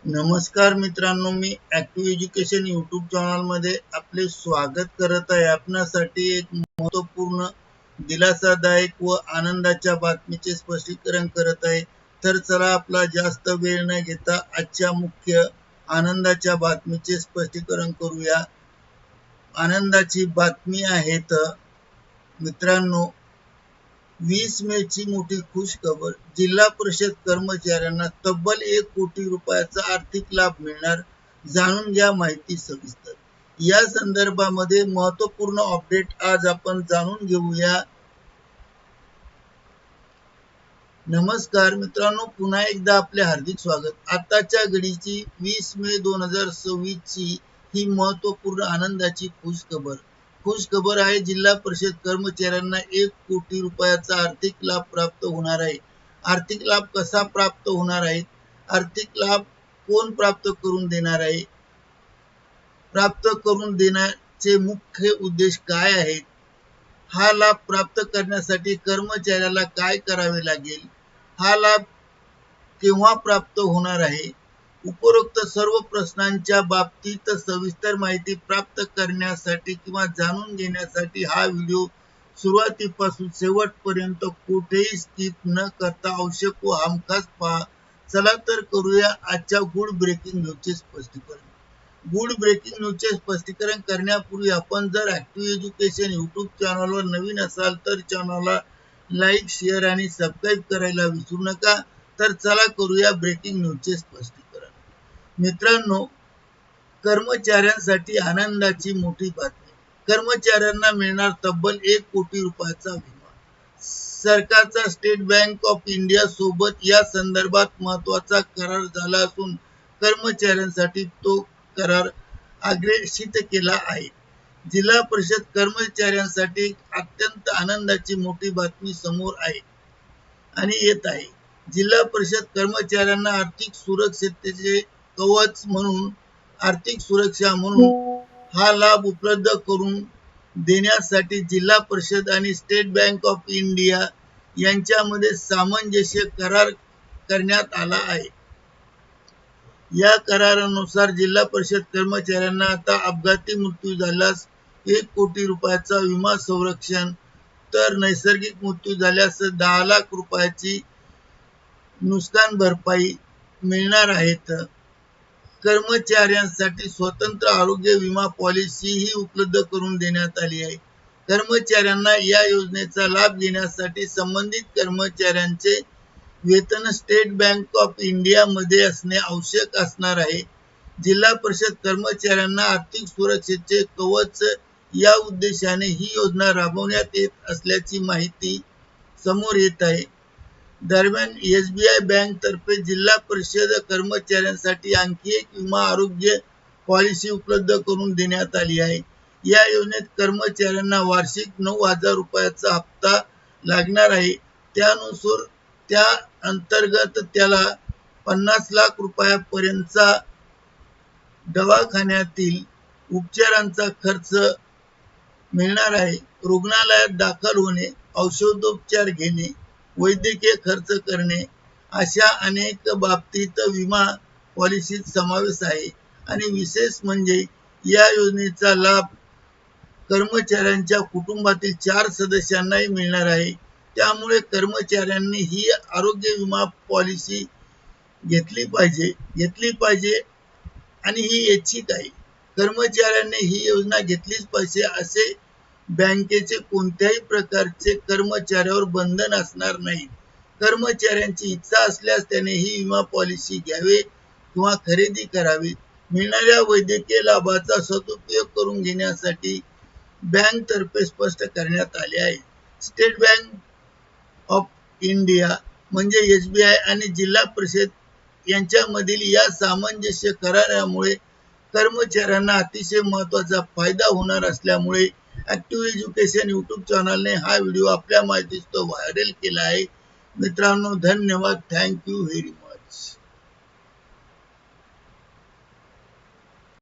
नमस्कार मित्रांनो, मी active education YouTube channel मध्ये आपले स्वागत करत आहे। आपणासाठी एक महत्त्वपूर्ण, दिलासादायक व आनंदाच्या बातमीचे स्पष्टीकरण करत आहे। तर चला आपला जास्त वेळ न घेता आजच्या मुख्य आनंदाच्या बातमीचे स्पष्टीकरण करूया। आनंदाची बातमी आहे तर मित्रांनो, 20 मे ची मोठी खुश खबर, जिल्हा परिषद कर्मचाऱ्यांना तब्बल 1 कोटी रुपयाचा आर्थिक लाभ मिळणार। जाणून घ्या माहिती सविस्तर। या संदर्भामध्ये महत्त्वपूर्ण अपडेट आज आपण जाणून घेऊया। नमस्कार मित्रांनो, पुन्हा एकदा आपले हार्दिक स्वागत। आताच्या घडीची 20 मे 2026 ची ही महत्त्वपूर्ण आनंदाची खुश खबर आहे। जिल्हा परिषद कर्मचाऱ्यांना 1 कोटी रुपयाचा आर्थिक लाभ प्राप्त होणार आहे। आर्थिक लाभ कसा प्राप्त होणार आहे? आर्थिक लाभ कोण प्राप्त करून देणार आहे? प्राप्त करून देण्याचे मुख्य उद्देश काय आहेत? हा लाभ प्राप्त करण्यासाठी कर्मचाऱ्याला काय करावे लागेल? हा लाभ केव्हा प्राप्त होणार आहे? उपरोक्त सर्व प्रश्नांच्या बाबतीत सविस्तर माहिती प्राप्त करण्यासाठी किंवा जाणून घेण्यासाठी हा व्हिडिओ सुरुवातीपासून शेवटपर्यंत कुठेही स्किप न करता आवश्यक व हमखास पहा। चला तर करूया आजच्या गुड ब्रेकिंग न्यूजचे स्पष्टीकरण। गुड ब्रेकिंग न्यूजचे स्पष्टीकरण करण्यापूर्वी आपण जर ऍक्टिव्ह एज्युकेशन यूट्यूब चॅनलवर नवीन असाल तर चॅनलला लाईक, शेअर आणि सबस्क्राईब करायला विसरू नका। तर चला करूया ब्रेकिंग न्यूजचे स्पष्टीकरण। मित्रांनो, कर्मचाऱ्यांसाठी आनंदाची मोठी बातमी। कर्मचाऱ्यांना मिळणार तब्बल 1 कोटी रुपयाचा विमा। सरकारचा स्टेट बँक ऑफ इंडिया सोबत या संदर्भात महत्त्वाचा करार झाला असून कर्मचाऱ्यांसाठी तो करार अग्रेषित केला आहे। जिल्हा परिषद कर्मचाऱ्यांसाठी अत्यंत आनंदाची मोठी बातमी समोर आहे आणि येत आहे। जिल्हा परिषद कर्मचाऱ्यांना आर्थिक सुरक्षेचे कवच म्हणून, आर्थिक सुरक्षा म्हणून हा लाभ उपलब्ध करून देण्यासाठी जिल्हा परिषद आणि स्टेट बँक ऑफ इंडिया यांच्यामध्ये सामंजस्य करार करण्यात आला आहे। या करारानुसार जिल्हा परिषद कर्मचाऱ्यांना आता अपघाती मृत्यू झाल्यास 1 कोटी रुपयाचा विमा संरक्षण, तर नैसर्गिक मृत्यू झाल्यास 10 लाख रुपयाची नुकसान भरपाई मिळणार आहेत। कर्मचाऱ्यांसाठी स्वतंत्र आरोग्य विमा पॉलिसी ही उपलब्ध करून देण्यात आली आहे। कर्मचाऱ्यांना या योजनेचा लाभ घेण्यासाठी संबंधित कर्मचाऱ्यांचे वेतन स्टेट बँक ऑफ इंडिया मध्ये असणे आवश्यक असणार आहे। जिल्हा परिषद कर्मचाऱ्यांना आर्थिक सुरक्षेचे कवच या उद्देशाने ही योजना राबवण्यात येत असल्याची माहिती समोर येत आहे। दरम्यान एसबीआय बँक तर्फे जिल्हा परिषद कर्मचाऱ्यांसाठी आणखी एक विमा आरोग्य पॉलिसी उपलब्ध करून देण्यात आली आहे। या योजनेत कर्मचाऱ्यांना वार्षिक 9,000 रुपयाचा हप्ता लागणार आहे। त्या अंतर्गत त्याला 50 लाख रुपयापर्यंतचा दवाखान्यातील उपचारांचा खर्च मिळणार आहे। रुग्णालयात दाखल होणे, औषधोपचार घेणे, वैद्यकीय खर्च करणे अशा अनेक बाबतीत विमा पॉलिसीत समावेश आहे। आणि विशेष म्हणजे या योजनेचा लाभ कर्मचाऱ्यांच्या कुटुंबातील 4 सदस्यांनाही मिळणार आहे। त्यामुळे कर्मचाऱ्यांनी ही आरोग्य विमा पॉलिसी घेतली पाहिजे आणि ही ऐच्छिक आहे। कर्मचाऱ्यांनी ही योजना घेतलीच पाहिजे असे बँकेचे कोणत्याही प्रकारचे कर्मचाऱ्यावर बंधन असणार नाही। कर्मचाऱ्यांची इच्छा असल्यास त्याने ही विमा पॉलिसी घ्यावी किंवा खरेदी करावी। मिळणाऱ्या वैद्यकीय लाभाचा सदुपयोग करून घेण्यासाठी बँक तर्फे स्पष्ट करण्यात आले आहे। स्टेट बँक ऑफ इंडिया म्हणजे एसबीआय आणि जिल्हा परिषद यांच्यामधील या सामंजस्य करारामुळे कर्मचाऱ्यांना अतिशय महत्त्वाचा फायदा होणार असल्यामुळे ऍक्टिव्ह एज्युकेशन यूट्यूब चॅनलने हा व्हिडिओ आपल्या माहितीस्तव व्हायरल केला आहे। मित्रांनो, धन्यवाद। Thank you very much.